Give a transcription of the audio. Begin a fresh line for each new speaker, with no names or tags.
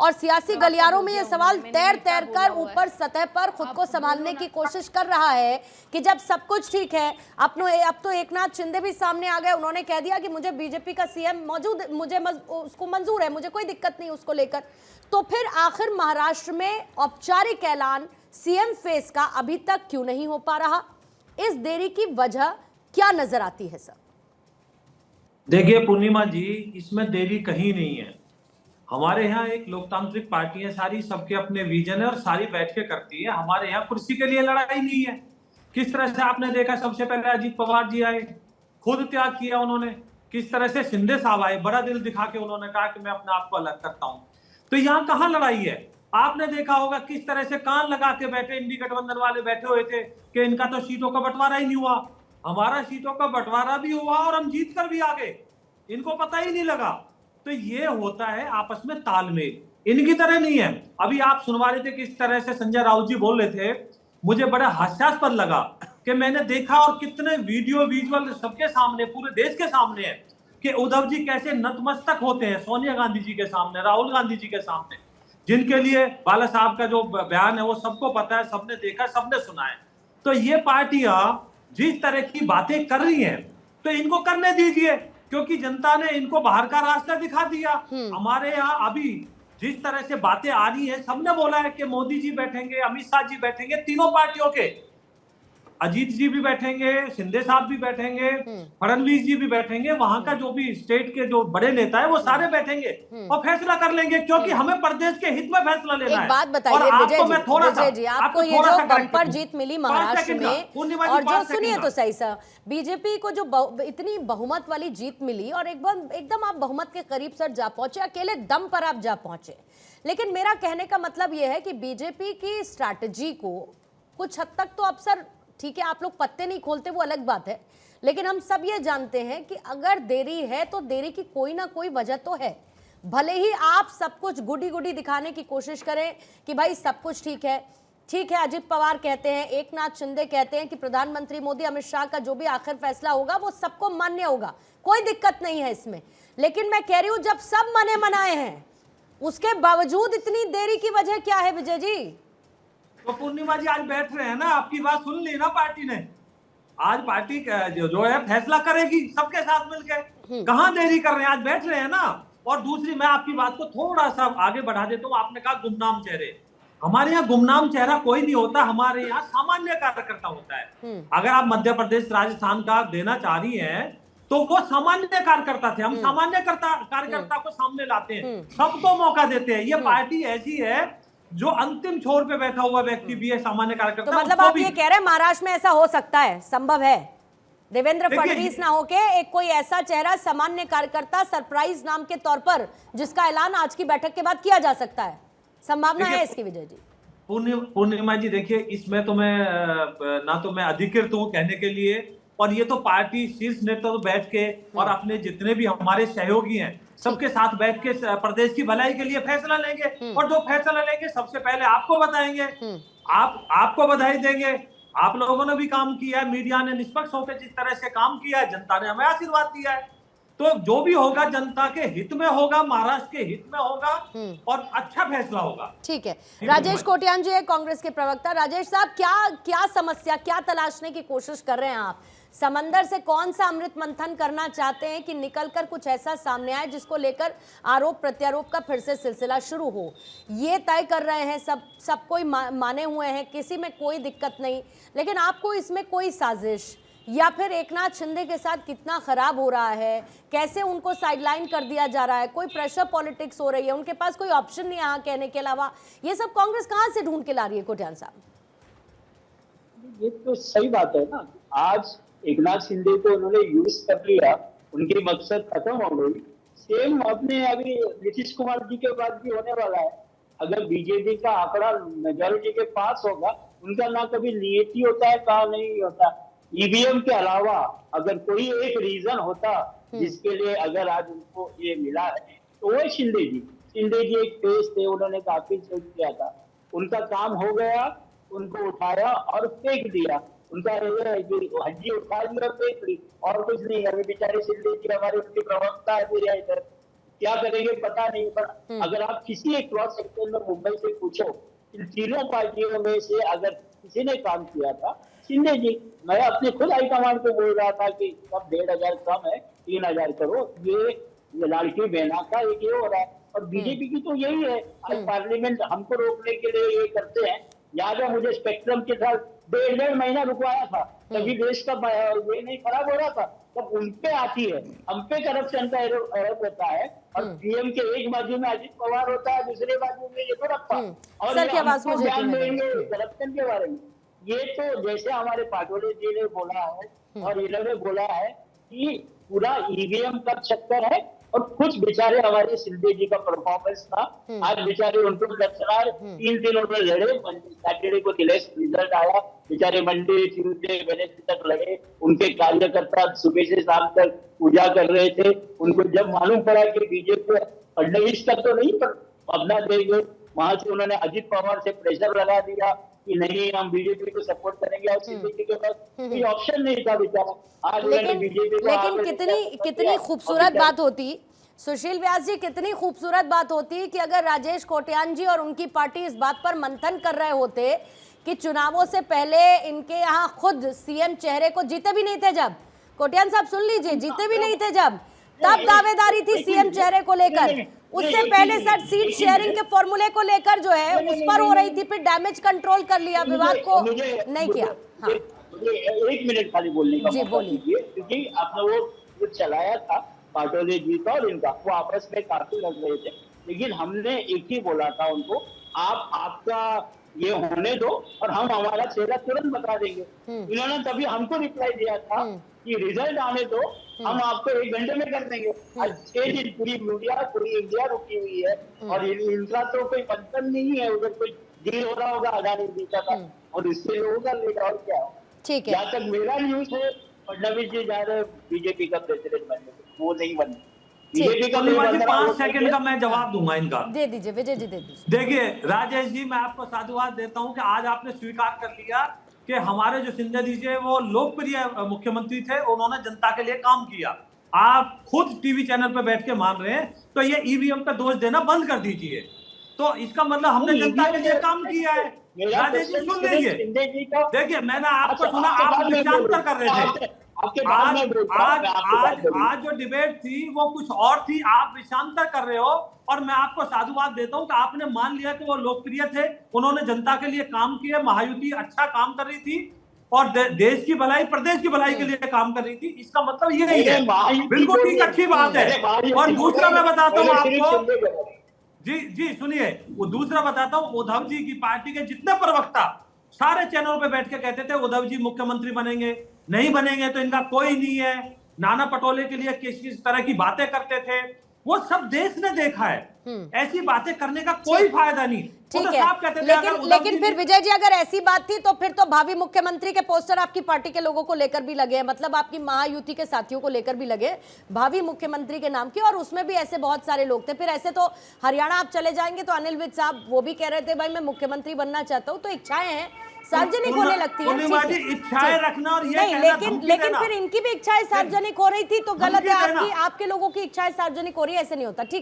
और सियासी गलियारों में ये सवाल तैर तैर कर ऊपर सतह पर खुद को संभालने की कोशिश कर रहा है कि जब सब कुछ ठीक है, अब तो एकनाथ शिंदे भी सामने आ गए, उन्होंने कह दिया कि मुझे बीजेपी का सीएम मौजूद, उसको मंजूर है, मुझे कोई दिक्कत नहीं उसको लेकर। तो फिर आखिर महाराष्ट्र में औपचारिक ऐलान सीएम फेस का अभी तक क्यों नहीं हो पा रहा? इस देरी की वजह क्या नजर आती है सर?
देखिए पूर्णिमा जी, इसमें देरी कहीं नहीं है। हमारे यहाँ एक लोकतांत्रिक पार्टी है, सारी सबके अपने विजन है और सारी बैठ के करती है। हमारे यहाँ कुर्सी के लिए लड़ाई नहीं है। किस तरह से आपने देखा, सबसे पहले अजीत पवार जी आए, खुद त्याग किया उन्होंने। किस तरह से शिंदे साहब आए, बड़ा दिल दिखा के उन्होंने कहा कि मैं अपने आप को अलग करता हूं। तो यहाँ कहाँ लड़ाई है? आपने देखा होगा किस तरह से कान लगा के बैठे इंडी गठबंधन वाले बैठे हुए थे कि इनका तो सीटों का बंटवारा ही नहीं हुआ। हमारा सीटों का बंटवारा भी हुआ और हम जीत कर भी आ गए, इनको पता ही नहीं लगा। तो ये होता है आपस में तालमेल, इनकी तरह नहीं है। अभी आप सुनवा रहे थे किस तरह से संजय राउत जी बोल रहे थे, मुझे बड़ा हास्यास्पद लगा कि मैंने देखा और कितने वीडियो विजुअल सबके सामने, पूरे देश के सामने है कि उद्धव जी कैसे नतमस्तक होते हैं सोनिया गांधी जी के सामने, राहुल गांधी जी के सामने, जिनके लिए बाला साहब का जो बयान है वो सबको पता है, सबने देखा, सबने सुना है। तो ये पार्टियां जिस तरह की बातें कर रही हैं तो इनको करने दीजिए, क्योंकि जनता ने इनको बाहर का रास्ता दिखा दिया। हमारे यहाँ अभी जिस तरह से बातें आ रही है, सबने बोला है कि मोदी जी बैठेंगे, अमित शाह जी बैठेंगे, तीनों पार्टियों के, अजीत जी भी बैठेंगे, शिंदे साहब भी बैठेंगे, फडणवीस जी भी बैठेंगे, वहां का जो भी स्टेट के जो बड़े नेता है वो सारे बैठेंगे और फैसला कर लेंगे, क्योंकि हमें प्रदेश के हित में फैसला लेना है।
एक बात बताइए विजय जी, आपको ये जो बम्पर जीत मिली महाराष्ट्र में, और जो सुनिए तो सही सर, बीजेपी को जो इतनी बहुमत वाली जीत मिली और एकदम आप बहुमत के करीब सर जा पहुंचे, अकेले दम पर आप जा पहुंचे। लेकिन मेरा कहने का मतलब यह है कि बीजेपी की स्ट्रैटेजी को कुछ हद तक तो अब सर ठीक है, आप लोग पत्ते नहीं खोलते वो अलग बात है, लेकिन हम सब ये जानते हैं कि अगर देरी है तो देरी की कोई ना कोई वजह तो है। भले ही आप सब कुछ गुडी गुडी दिखाने की कोशिश करें कि भाई सब कुछ ठीक है, अजित पवार कहते हैं, एकनाथ शिंदे कहते हैं कि प्रधानमंत्री मोदी, अमित शाह का जो भी आखिर फैसला होगा वो सबको मान्य होगा, कोई दिक्कत नहीं है इसमें। लेकिन मैं कह रही हूं जब सब मने मनाए हैं उसके बावजूद इतनी देरी की वजह क्या है विजय जी?
तो पूर्णिमा जी आज बैठ रहे हैं ना, आपकी बात सुन ली ना पार्टी ने, आज पार्टी जो है फैसला करेगी सबके साथ मिलकर। कहां देरी कर रहे हैं, आज बैठ रहे हैं ना। और दूसरी, मैं आपकी बात को थोड़ा सा आगे बढ़ा देता हूं। आपने कहा गुमनाम चेहरे, हमारे यहाँ गुमनाम चेहरा कोई नहीं होता, हमारे यहाँ सामान्य कार्यकर्ता होता है। अगर आप मध्य प्रदेश, राजस्थान का देना चाह रही है तो वो सामान्य कार्यकर्ता थे, हम सामान्य कार्यकर्ता को सामने लाते हैं, सबको मौका देते हैं। ये पार्टी ऐसी है जो अंतिम छोर पे बैठा हुआ व्यक्ति भी है सामान्य कार्यकर्ता।
तो मतलब आप ये कह रहे हैं महाराष्ट्र में ऐसा हो सकता है, संभव है, देवेंद्र फडणवीस ना होके एक कोई ऐसा चेहरा, सामान्य कार्यकर्ता, सरप्राइज नाम के तौर पर, जिसका ऐलान आज की बैठक के बाद किया जा सकता है, संभावना है इसकी विजय जी?
पूर्णिमा जी देखिए, इसमें तो मैं ना तो मैं अधिकृत हूं कहने के लिए, और ये तो पार्टी शीर्ष नेतृत्व बैठ के और अपने जितने भी हमारे सहयोगी हैं सबके साथ बैठ के प्रदेश की भलाई के लिए फैसला लेंगे, और जो फैसला लेंगे सबसे पहले आपको बताएंगे, आपको बधाई देंगे। आप लोगों ने भी काम किया है, मीडिया ने निष्पक्ष होकर जिस तरह से काम किया है, जनता ने हमें आशीर्वाद दिया है। तो जो भी होगा जनता के हित में होगा, महाराष्ट्र के हित में होगा और अच्छा फैसला होगा।
ठीक है, राजेश कोटियान जी है कांग्रेस के प्रवक्ता। राजेश साहब, क्या समस्या, क्या तलाशने की कोशिश कर रहे हैं आप? समंदर से कौन सा अमृत मंथन करना चाहते हैं कि निकलकर कुछ ऐसा सामने आए जिसको लेकर आरोप प्रत्यारोप का फिर से सिलसिला शुरू हो? ये तय कर रहे हैं, सब कोई माने हुए हैं, किसी में कोई दिक्कत नहीं, लेकिन आपको इसमें कोई साजिश या फिर एकनाथ शिंदे के साथ कितना खराब हो रहा है, कैसे उनको साइडलाइन कर दिया जा रहा है, कोई प्रेशर पॉलिटिक्स हो रही है, उनके पास कोई ऑप्शन नहीं यहाँ कहने के अलावा, ये सब कांग्रेस कहाँ से ढूंढ के ला रही है कोटियान साहब?
ये तो सही बात है ना, आज एकनाथ शिंदे को उन्होंने यूज कर लिया, उनकी मकसद खत्म हो गई। सेम अपने अभी नीतीश कुमार जी के बाद भी होने वाला है। अगर बीजेपी का आंकड़ा मेजोरिटी के पास होगा, उनका ना कभी नियति होता है, कहा नहीं होता। ईवीएम के अलावा अगर कोई एक रीजन होता जिसके लिए अगर आज उनको ये मिला है, तो वो शिंदे जी एक फेस थे, उन्होंने काफी सोच किया था, उनका काम हो गया, उनको उठाया और फेंक दिया। उनका हड्डी उठा दी और फेंक दी, और कुछ नहीं। अभी बेचारे शिंदे जी हमारे उनके प्रवक्ता है पूरे इधर, क्या करेंगे पता नहीं, पर अगर आप किसी एक क्रॉस सेक्शन में मुंबई से पूछो, इन तीनों पार्टियों में से अगर किसी ने काम किया था, शिंदे जी। मैं अपने खुद हाईकमांड को बोल रहा था कि सब 1,500 कम है, 3,000 करो, ये लाड़की बहना का एक ये हो रहा है। और बीजेपी की तो यही है, आज पार्लियामेंट हमको रोकने के लिए ये करते हैं। याद है मुझे स्पेक्ट्रम के साथ 1.5 महीना रुकवाया था, तभी देश का ये नहीं खराब हो रहा था। तब उनपे आती है, हम पे करप्शन का आरोप होता है, और पीएम के एक बाजू में अजित पवार होता है, दूसरे बाजू में ये तो रखा, और
सर की आवाज मुझे
ध्यान देंगे करप्शन के बारे में। ये तो जैसे हमारे पाटोले जी ने बोला है और इन्होंने बोला है कि पूरा ईवीएम का चक्कर है, और कुछ बेचारे हमारे शिंदे जी का परफॉर्मेंस था, आज बेचारे उनको दर्शनार 3 दिन उन्होंने लड़े, सैटरडे को रिजल्ट आया, बेचारे मंडे ट्यूजडे वेडनेसडे तक लड़े, उनके कार्यकर्ता सुबह से शाम तक पूजा कर रहे थे। उनको जब मालूम पड़ा कि बीजेपी फडणवीस तक तो नहीं पर अपना देंगे, वहां से उन्होंने अजित पवार से प्रेशर लगा दिया कि नहीं हम बीजेपी को सपोर्ट करेंगे, और शिंदे जी के पास कोई ऑप्शन नहीं था बेचारा। आज
लेकिन कितनी खूबसूरत बात होती सुशील व्यास जी, कितनी खूबसूरत बात होती कि अगर राजेश कोटियान जी और उनकी पार्टी इस बात पर मंथन कर रहे होते कि चुनावों से पहले इनके यहाँ खुद सीएम चेहरे को जीते भी नहीं थे, जब कोटियान साहब सुन लीजिए, जीते भी नहीं थे जब, तब दावेदारी थी सीएम चेहरे को लेकर। उससे पहले सर सीट शेयरिंग के फॉर्मूले को लेकर जो है उस पर हो रही थी, फिर डैमेज कंट्रोल कर लिया, विवाद को नहीं किया। हाँ,
एक मिनट खाली बोलने का
जी बोलिए।
क्योंकि आपने वो चलाया था पाटोले जी का और इनका, वो आपस में काफी लग रहे थे, लेकिन हमने एक ही बोला था उनको, आप आपका ये होने दो और हम हमारा चेहरा तुरंत बता देंगे। इन्होंने तभी हमको रिप्लाई दिया था कि रिजल्ट आने दो, हम आपको 1 घंटे में कर देंगे। आज 6 दिन पूरी इंडिया रुकी हुई है, और इनका तो कोई मंथन नहीं है, उधर कोई डील हो रहा होगा अदानी जी का, और इससे लोगों का लेट, और क्या।
ठीक है,
जहाँ तक मेरा न्यूज है, फडणवीस जी जा रहे बीजेपी का प्रेसिडेंट बनने, वो नहीं बनने। बीजेपी का
5 सेकंड का मैं जवाब दूंगा इनका,
दे दीजिए विजय जी, दे दीजिए।
देखिए राजेश जी, मैं आपको साधुवाद देता हूं कि आज आपने स्वीकार कर लिया कि हमारे जो शिंदे जी थे वो लोकप्रिय मुख्यमंत्री थे, उन्होंने जनता के लिए काम किया। आप खुद टीवी चैनल पर बैठ के मान रहे हैं, तो ये ईवीएम पे दोष देना बंद कर दीजिए। तो इसका मतलब हमने जनता के लिए काम किया है। राजेश जी सुन लीजिए, देखिए मैंने आपको सुना, आप विषयांतर कर रहे थे। आज जो डिबेट थी वो कुछ और थी, आप विषयांतर कर रहे हो, और मैं आपको साधुवाद देता हूं कि आपने मान लिया कि वो लोकप्रिय थे, उन्होंने जनता के लिए काम किया, महायुति अच्छा काम कर रही थी और देश की भलाई, प्रदेश की भलाई के लिए काम कर रही थी। इसका मतलब ये नहीं है, बिल्कुल ठीक, अच्छी बात है। और दूसरा मैं बताता हूँ आपको, जी सुनिए, वो दूसरा बताता हूँ, उद्धव जी की पार्टी के जितने प्रवक्ता सारे चैनलों पे बैठ के कहते थे उद्धव जी मुख्यमंत्री बनेंगे, नहीं बनेंगे तो इनका कोई नहीं है, नाना पटोले के लिए किस तरह की बातें करते थे, वो सब देश ने देखा है। ऐसी बातें करने का कोई फायदा नहीं।
ठीक है, लेकिन फिर विजय जी अगर ऐसी बात थी तो फिर तो भावी मुख्यमंत्री के पोस्टर आपकी पार्टी के लोगों को लेकर भी लगे हैं, मतलब आपकी महायुति के साथियों को लेकर भी लगे भावी मुख्यमंत्री के नाम की, और उसमें भी ऐसे बहुत सारे लोग थे। फिर ऐसे तो हरियाणा आप चले जाएंगे तो अनिल विज साहब वो भी कह रहे थे भाई मैं मुख्यमंत्री बनना चाहता हूँ, तो इच्छाएं हैं, सार्वजनिक होने लगती है,
इच्छाएं रखना और ये
नहीं, लेकिन फिर इनकी भी इच्छाएं सार्वजनिक हो रही थी, तो गलत है आपके लोगों की इच्छाएं सार्वजनिक हो रही है, ऐसे नहीं होता। ठीक।